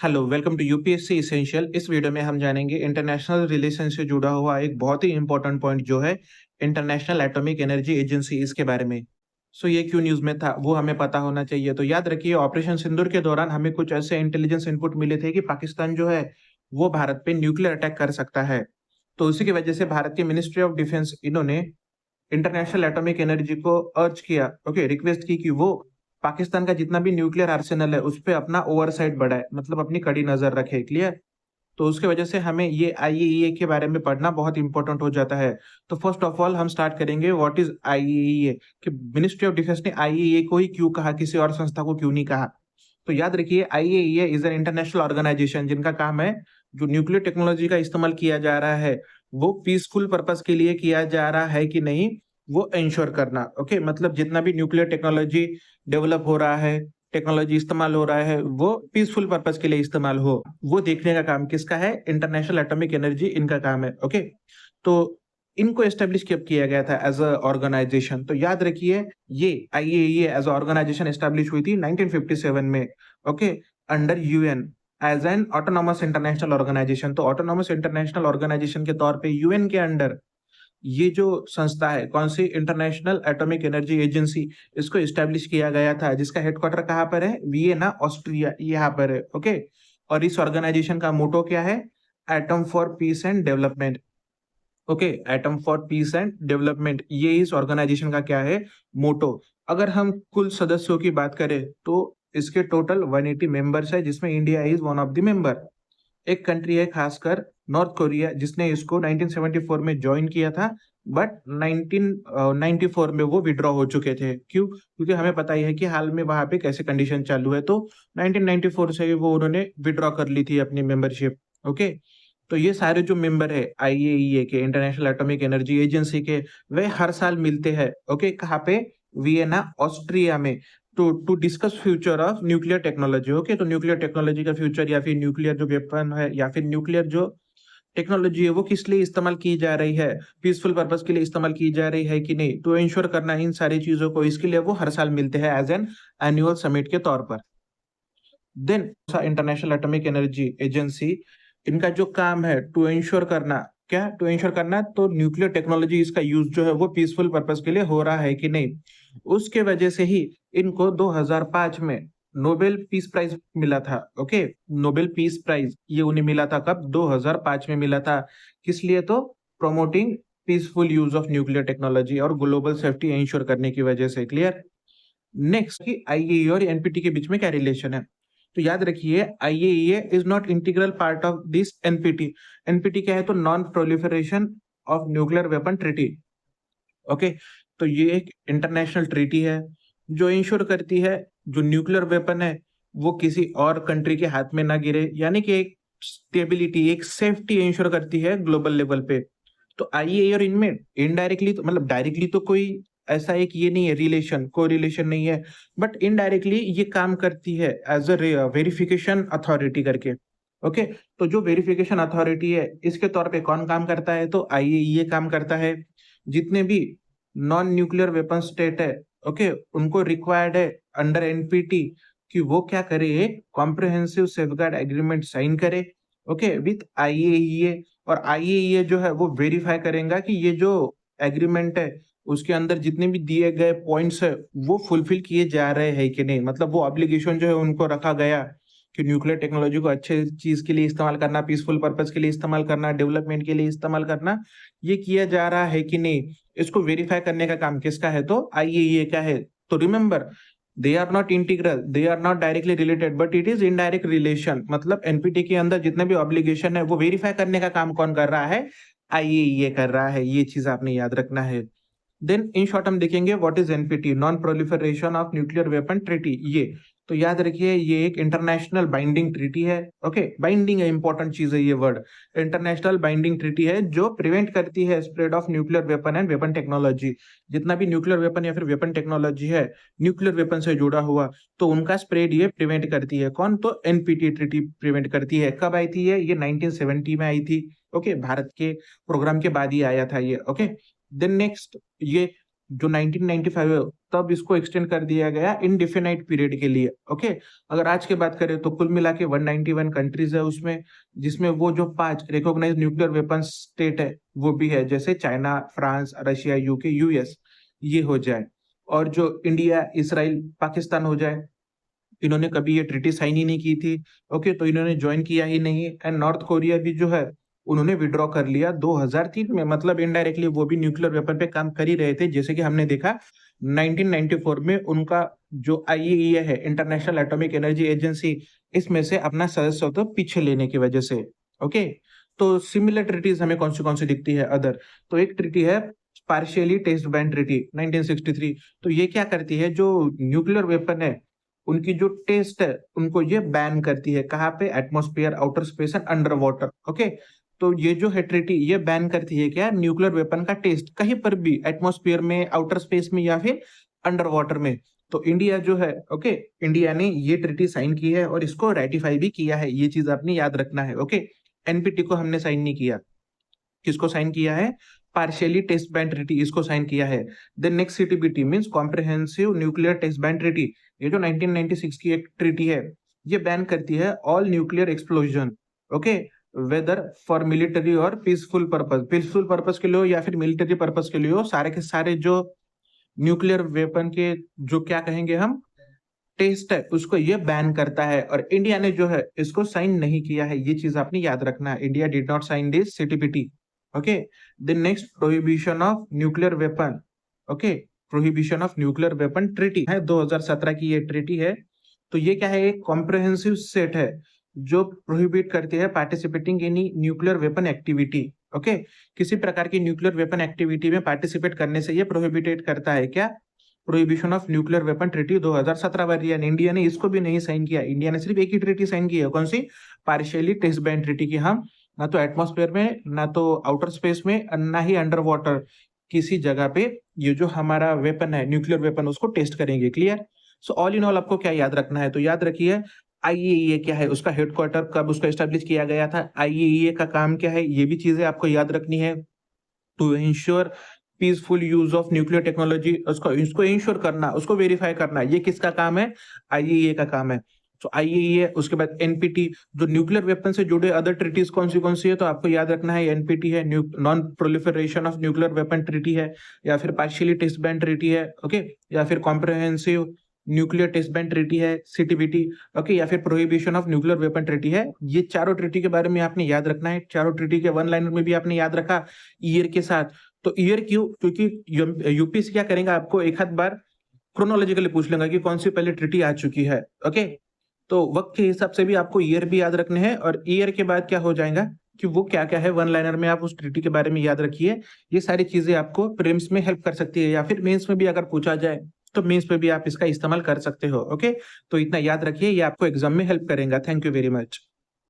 Hello, welcome to UPSC essential. इस video में हम जानेंगे इंटरनेशनल रिलेशन से जुड़ा हुआ एक बहुत ही इंपॉर्टेंट पॉइंट जो है इंटरनेशनल एटॉमिक एनर्जी एजेंसी, इसके बारे में। ये क्यों न्यूज़ में था वो हमें पता होना चाहिए। तो याद रखिए, ऑपरेशन सिंदूर के दौरान हमें कुछ ऐसे इंटेलिजेंस इनपुट मिले थे कि पाकिस्तान जो है वो भारत पे न्यूक्लियर अटैक कर सकता है। तो उसी की वजह से भारत की मिनिस्ट्री ऑफ डिफेंस इन्होंने इंटरनेशनल एटॉमिक एनर्जी को अर्ज किया, ओके, रिक्वेस्ट की कि वो पाकिस्तान का जितना भी न्यूक्लियर आर्सेनल है उस पे अपना ओवरसाइट बढ़ाए, मतलब अपनी कड़ी नजर रखे। क्लियर? तो उसके वजह से हमें ये आईएईए के बारे में पढ़ना बहुत इंपॉर्टेंट हो जाता है। तो फर्स्ट ऑफ ऑल हम स्टार्ट करेंगे व्हाट इज आईएईए, कि मिनिस्ट्री ऑफ डिफेंस ने आईएईए को ही क्यों कहा, किसी और संस्था को क्यों नहीं कहा। तो याद रखिए, IAEA is an international organisation जिनका काम है, जो न्यूक्लियर टेक्नोलॉजी का इस्तेमाल किया जा रहा है वो पीसफुल पर्पस के लिए किया जा रहा है कि नहीं, वो इंश्योर करना। ओके, मतलब जितना भी न्यूक्लियर टेक्नोलॉजी डेवलप हो रहा है, टेक्नोलॉजी इस्तेमाल हो रहा है, वो पीसफुल पर्पस के लिए इस्तेमाल हो, वो देखने का काम किसका है? इंटरनेशनल एटॉमिक एनर्जी, इनका काम है। ओके, तो इनको एस्टेब्लिश कब किया गया था एज अ ऑर्गेनाइजेशन? तो याद रखिए, ये आईएईए एज ऑर्गेनाइजेशन एस्टेब्लिश हुई थी 1957 में। Okay, under UN as an autonomous international organisation. तो ऑटोनॉमस इंटरनेशनल ऑर्गेनाइजेशन के तौर पे यूएन के अंडर ये जो संस्था है, कौन सी? इंटरनेशनल एटॉमिक एनर्जी एजेंसी, इसको एस्टेब्लिश किया गया था, जिसका हेडक्वार्टर कहाँ पर है? वियना, ऑस्ट्रिया, यहाँ पर है। ओके, और इस ऑर्गेनाइजेशन का मोटो क्या है? Atom for piece and development. Okay, atom for piece and development, ये इस ऑर्गेनाइजेशन का क्या है? मोटो। अगर हम कुल सदस्यों की बात करें तो इसके टोटल 180 मेंबर्स है, जिसमें India is one of the member. एक कंट्री है खासकर नॉर्थ कोरिया, जिसने इसको 1974 में ज्वाइन किया था, बट 1994 में वो विड्रॉ हो चुके थे। क्यों? क्योंकि हमें पता ही है कि हाल में वहां पे कैसे कंडीशन चालू है, तो 1994 से ही वो उन्होंने विड्रॉ कर ली थी अपनी मेंबरशिप। ओके, तो ये सारे जो मेंबर है आईएईए के, इंटरनेशनल एटॉमिक एनर्जी एजेंसी के, वे हर साल मिलते हैं। ओके, कहाँ पे? वियना, ऑस्ट्रिया में, to discuss future of nuclear technology. Okay, तो न्यूक्लियर टेक्नोलॉजी का फ्यूचर, या फिर न्यूक्लियर जो वेपन है, या फिर न्यूक्लियर जो टेक्नोलॉजी है वो किस लिए इस्तेमाल की जा रही है, पीसफुल पर्पस के लिए इस्तेमाल की जा रही है कि नहीं, तो इंश्योर करना इन सारी चीजों को, इसके लिए वो हर साल मिलते हैं एज एन एनुअल समिट के तौर पर। Then international atomic energy agency, इनका जो काम है टू इंश्योर करना, क्या टू इंश्योर करना? तो न्यूक्लियर टेक्नोलॉजी, इसका यूज जो है वो पीसफुल पर्पस के लिए हो रहा है कि नहीं। उसके वजह से ही इनको 2005 में नोबेल पीस प्राइज मिला था। ओके, नोबेल पीस प्राइज ये उन्हें मिला था कब? 2005 में मिला था। किस लिए? तो promoting peaceful use of nuclear technology और ग्लोबल सेफ्टी इंश्योर करने की वजह से। क्लियर? नेक्स्ट, कि आईएईए और एनपीटी के बीच में क्या रिलेशन है? तो याद रखिए, IAEA is not integral part of this NPT. NPT क्या है? तो non proliferation of nuclear weapon treaty. Okay, तो ये एक इंटरनेशनल ट्रीटी है जो इंश्योर करती है जो न्यूक्लियर वेपन है वो किसी और कंट्री के हाथ में ना गिरे, यानी कि एक स्टेबिलिटी, एक सेफ्टी इंश्योर करती है ग्लोबल लेवल पे। तो आईएईए और इनमें इनडायरेक्टली, तो मतलब डायरेक्टली तो कोई ऐसा एक ये नहीं है, रिलेशन, को रिलेशन नहीं है, बट इनडायरेक्टली ये काम करती है एज अ वेरिफिकेशन अथॉरिटी करके। ओके, तो जो वेरिफिकेशन अथॉरिटी है इसके तौर पे कौन काम करता है? तो आईएईए काम करता है। जितने भी नॉन न्यूक्लियर वेपन स्टेट है, ओके, उनको रिक्वायर्ड है अंडर एनपीटी कि वो क्या करे? एक कॉम्प्रिहेंसिव सेफगार्ड एग्रीमेंट साइन करे, ओके, विथ आईएईए। और आईएईए जो है वो वेरीफाई करेगा कि ये जो एग्रीमेंट है उसके अंदर जितने भी दिए गए पॉइंट्स है वो फुलफिल किए जा रहे हैं कि नहीं, मतलब वो ऑब्लिगेशन जो है उनको रखा गया कि न्यूक्लियर टेक्नोलॉजी को अच्छे चीज के लिए इस्तेमाल करना, पीसफुल पर्पस के लिए इस्तेमाल करना, डेवलपमेंट के लिए इस्तेमाल करना, ये किया जा रहा है कि नहीं, इसको वेरीफाई करने का काम किसका है? तो आईएईए का है। तो remember, they are not integral, they are not directly related, but it is indirect relation. मतलब एनपीटी के अंदर जितने भी ऑब्लिगेशन है वो वेरीफाई करने का काम कौन कर रहा है? आईएईए कर रहा है। ये चीज आपने याद रखना है। देन इन शॉर्ट हम देखेंगे what is NPT, non proliferation of nuclear weapon treaty. ये तो याद रखिए, ये एक इंटरनेशनल बाइंडिंग ट्रीटी है। ओके, बाइंडिंग है, इंपॉर्टेंट चीज है ये वर्ड। इंटरनेशनल बाइंडिंग ट्रीटी है जो प्रिवेंट करती है spread of nuclear weapon and weapon technology. जितना भी न्यूक्लियर वेपन या फिर वेपन टेक्नोलॉजी है न्यूक्लियर वेपन से जुड़ा हुआ, तो उनका स्प्रेड ये प्रिवेंट करती है। कौन? तो एनपीटी ट्रीटी प्रिवेंट करती है। कब आई थी ये 1970 में आई थी। ओके, भारत के प्रोग्राम के बाद ही आया था ये। ओके, देन नेक्स्ट, ये जो 1995 है तब इसको एक्सटेंड कर दिया गया इनडिफिनाइट पीरियड के लिए। ओके, अगर आज की बात करें तो कुल मिला के 191 कंट्रीज है उसमें, जिसमें वो जो 5 रिकॉग्नाइज्ड न्यूक्लियर वेपन स्टेट है वो भी है, जैसे China, France, Russia, UK, US, ये हो जाए। और जो इंडिया, इसराइल, पाकिस्तान हो जाए, इन्होंने कभी ये ट्रीटी साइन ही नहीं की थी। ओके, तो इन्होंने ज्वाइन किया ही नहीं। एंड नॉर्थ कोरिया भी जो है उन्होंने विड्रॉ कर लिया 2003 में, मतलब इनडायरेक्टली वो भी न्यूक्लियर वेपन पे काम कर ही रहे थे। जैसे कि हमने देखा 1994 में उनका जो आईएईए है, इंटरनेशनल एटॉमिक एनर्जी एजेंसी, इसमें से अपना सदस्यत्व पीछे लेने की वजह से। ओके, तो सिमिलर ट्रीटीज हमें कौन सी दिखती है अदर, तो एक ट्रीटी है पार्शियली टेस्ट बैन ट्रीटी 1963। तो ये क्या करती है, जो न्यूक्लियर वेपन है उनकी जो टेस्ट है उनको ये बैन करती है। कहाँ पे? Atmosphere, outer space and under water. Okay, तो ये जो है ट्रीटी ये बैन करती है क्या, न्यूक्लियर वेपन का टेस्ट कहीं पर भी, एटमॉस्फेयर में, आउटर स्पेस में या फिर अंडर वाटर में। तो इंडिया जो है, ओके, इंडिया ने ये ट्रीटी साइन की है और इसको रेटिफाई भी किया है, ये चीज आपने याद रखना है। ओके, एनपीटी को हमने साइन नहीं किया, किसको साइन किया है? पार्शियली टेस्ट बैन ट्रीटी, इसको साइन किया है। Then next CTBT means comprehensive nuclear test ban treaty, ये जो 1996 की एक ट्रीटी है, ये बैन करती है all nuclear explosion. Okay, whether for military और पीसफुल पर्पस, पीसफुल पर्पस के लिए हो या फिर मिलिट्री पर्पस के लिए हो, सारे के सारे जो न्यूक्लियर वेपन के जो क्या कहेंगे हम, टेस्ट है, उसको ये बैन करता है। और इंडिया ने जो है इसको साइन नहीं किया है, ये चीज आपने याद रखना है। India did not sign this CTPT. Okay, then next prohibition of nuclear weapon. Okay, prohibition of nuclear weapon treaty है 2017 की ये ट्रीटी है। तो ये क्या है, एक कॉम्प्रिहेंसिव सेट है जो प्रोहिबिट करती है participating in nuclear weapon activity. Okay, किसी प्रकार की न्यूक्लियर वेपन एक्टिविटी में पार्टिसिपेट करने से ये प्रोहिबिटेट करता है क्या, prohibition of nuclear weapon treaty 2017 वाली। इंडिया ने इसको भी नहीं साइन किया, इंडिया ने सिर्फ एक ही ट्रीटी साइन की है, कौन सी? पार्शियली टेस्ट बैन ट्रीटी की। हम ना तो एटमॉस्फेयर में, ना तो आउटर स्पेस में, ना ही अंडर वाटर किसी जगह पे ये जो हमारा वेपन है, न्यूक्लियर वेपन, उसको टेस्ट करेंगे। Clear? So all in all आपको क्या याद रखना है, तो याद रखिए आईएईए क्या है, उसका हेडक्वार्टर कब उसका एस्टेब्लिश किया गया था, आईएईए का काम क्या है, ये भी चीजें आपको याद रखनी है। To ensure peaceful use of nuclear technology, उसको इसको इंश्योर करना, उसको वेरीफाई करना, ये किसका काम है? आईएईए का काम है। तो आईएईए, उसके बाद एनपीटी, जो न्यूक्लियर वेपन से जुड़े अदर ट्रीटीज कौन सी है, तो आपको याद रखना है एनपीटी है, non proliferation of nuclear weapon treaty है, या फिर पार्शियली टेस्ट बैन ट्रीटी है। ओके, या फिर comprehensive nuclear test ban treaty है, सीटीबीटी। ओके, या फिर prohibition of nuclear weapon treaty है। ये चारों ट्रीटी के बारे में आपने याद रखना है। चारों ट्रीटी के वन लाइनर में भी आपने याद रखा ईयर के साथ। तो ईयर क्यों? क्योंकि यूपीएससी क्या करेंगे, आपको एक आध बार क्रोनोलॉजिकली पूछ लेंगे कि कौन सी पहले ट्रीटी आ चुकी है। ओके, तो वक्त के हिसाब से भी आपको ईयर भी याद रखने हैं, और ईयर के बाद क्या हो जाएगा कि वो क्या क्या है, वन लाइनर में आप उस ट्रीटी के बारे में याद रखिए। ये सारी चीजें आपको प्रीलिम्स में हेल्प कर सकती है, या फिर मेंस में भी अगर पूछा जाए तो मेंस में भी आप इसका इस्तेमाल कर सकते हो। ओके, तो इतना याद रखिए, ये आपको एग्जाम में हेल्प करेगा। Thank you very much.